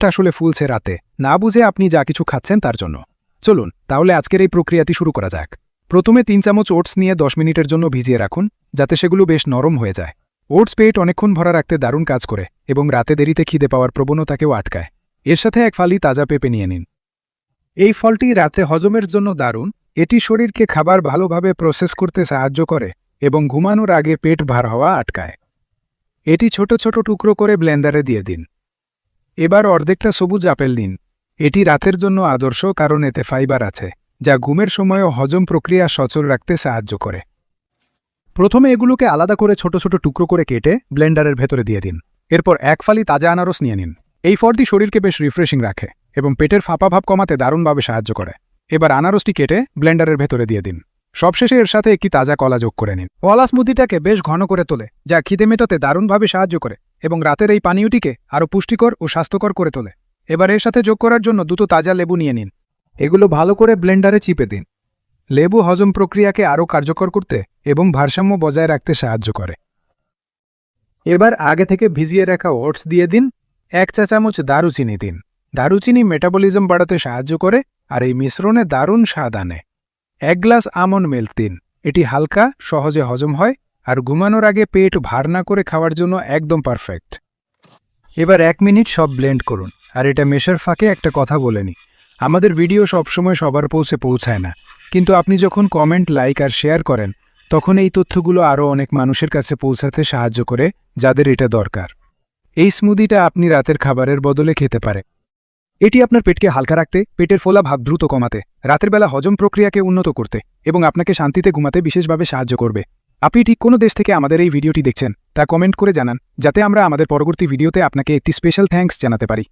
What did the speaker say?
আসলে ফুলছে রাতে না বুঝে আপনি যা কিছু খাচ্ছেন তার জন্য। চলুন তাহলে আজকের এই প্রক্রিয়াটি শুরু করা যাক। প্রথমে 3 চামচ ওটস নিয়ে 10 মিনিটের জন্য ভিজিয়ে রাখুন, যাতে সেগুলো বেশ নরম হয়ে যায়। ওটস পেট অনেকক্ষণ ভরা রাখতে দারুণ কাজ করে এবং রাতে দেরিতে খিদে পাওয়ার প্রবণতাকেও আটকায়। এর সাথে এক ফালি তাজা পেঁপে নিয়ে নিন। এই ফলটি রাতে হজমের জন্য দারুণ। এটি শরীরকে খাবার ভালোভাবে প্রসেস করতে সাহায্য করে এবং ঘুমানোর আগে পেট ভার হওয়া আটকায়। এটি ছোট ছোট টুকরো করে ব্লেন্ডারে দিয়ে দিন। এবার অর্ধেকটা সবুজ আপেল নিন। এটি রাতের জন্য আদর্শ কারণ এতে ফাইবার আছে, যা ঘুমের সময়ও হজম প্রক্রিয়া সচল রাখতে সাহায্য করে। প্রথমে এগুলোকে আলাদা করে ছোট ছোট টুকরো করে কেটে ব্লেন্ডারের ভেতরে দিয়ে দিন। এরপর এক ফালি তাজা আনারস নিয়ে নিন। এই ফলটি শরীরকে বেশ রিফ্রেশিং রাখে এবং পেটের ফাঁপা ভাব কমাতে দারুণভাবে সাহায্য করে। এবার আনারসটি কেটে ব্লেন্ডারের ভেতরে দিয়ে দিন। সবশেষে এর সাথে একটি তাজা কলা যোগ করে নিন। কলা স্মুদিটাকে বেশ ঘন করে তোলে, যা খিদে মেটাতে দারুণভাবে সাহায্য করে এবং রাতের এই পানীয়টিকে আরও পুষ্টিকর ও স্বাস্থ্যকর করে তোলে। এবার এর সাথে যোগ করার জন্য 2 তাজা লেবু নিয়ে নিন। এগুলো ভালো করে ব্লেন্ডারে চিপে দিন। লেবু হজম প্রক্রিয়াকে আরও কার্যকর করতে এবং ভারসাম্য বজায় রাখতে সাহায্য করে। এবার আগে থেকে ভিজিয়ে রাখা ওটস দিয়ে দিন। 1 চা চামচ দারুচিনি দিন। দারুচিনি মেটাবলিজম বাড়াতে সাহায্য করে আর এই মিশ্রণে দারুণ স্বাদ আনে। 1 গ্লাস আমন্ড মিল্ক দিন। এটি হালকা, সহজে হজম হয় আর ঘুমানোর আগে পেট ভার না করে খাওয়ার জন্য একদম পারফেক্ট। এবার 1 মিনিট সব ব্লেন্ড করুন। আর এটা মেশার ফাঁকে একটা কথা বলে নিই, আমাদের ভিডিও সবসময় সবার পৌঁছায় না, কিন্তু আপনি যখন কমেন্ট, লাইক আর শেয়ার করেন তখন এই তথ্যগুলো আরও অনেক মানুষের কাছে পৌঁছাতে সাহায্য করে যাদের এটা দরকার। এই স্মুদিটা আপনি রাতের খাবারের বদলে খেতে পারে। এটি আপনার পেটকে হালকা রাখতে, পেটের ফোলা ভাব দ্রুত কমাতে, রাতের বেলা হজম প্রক্রিয়াকে উন্নত করতে এবং আপনাকে শান্তিতে ঘুমাতে বিশেষভাবে সাহায্য করবে। আপনি ঠিক কোন দেশ থেকে আমাদের এই ভিডিওটি দেখছেন তা কমেন্ট করে জানান, যাতে আমরা আমাদের পরবর্তী ভিডিওতে আপনাকে একটি স্পেশাল থ্যাঙ্কস জানাতে পারি।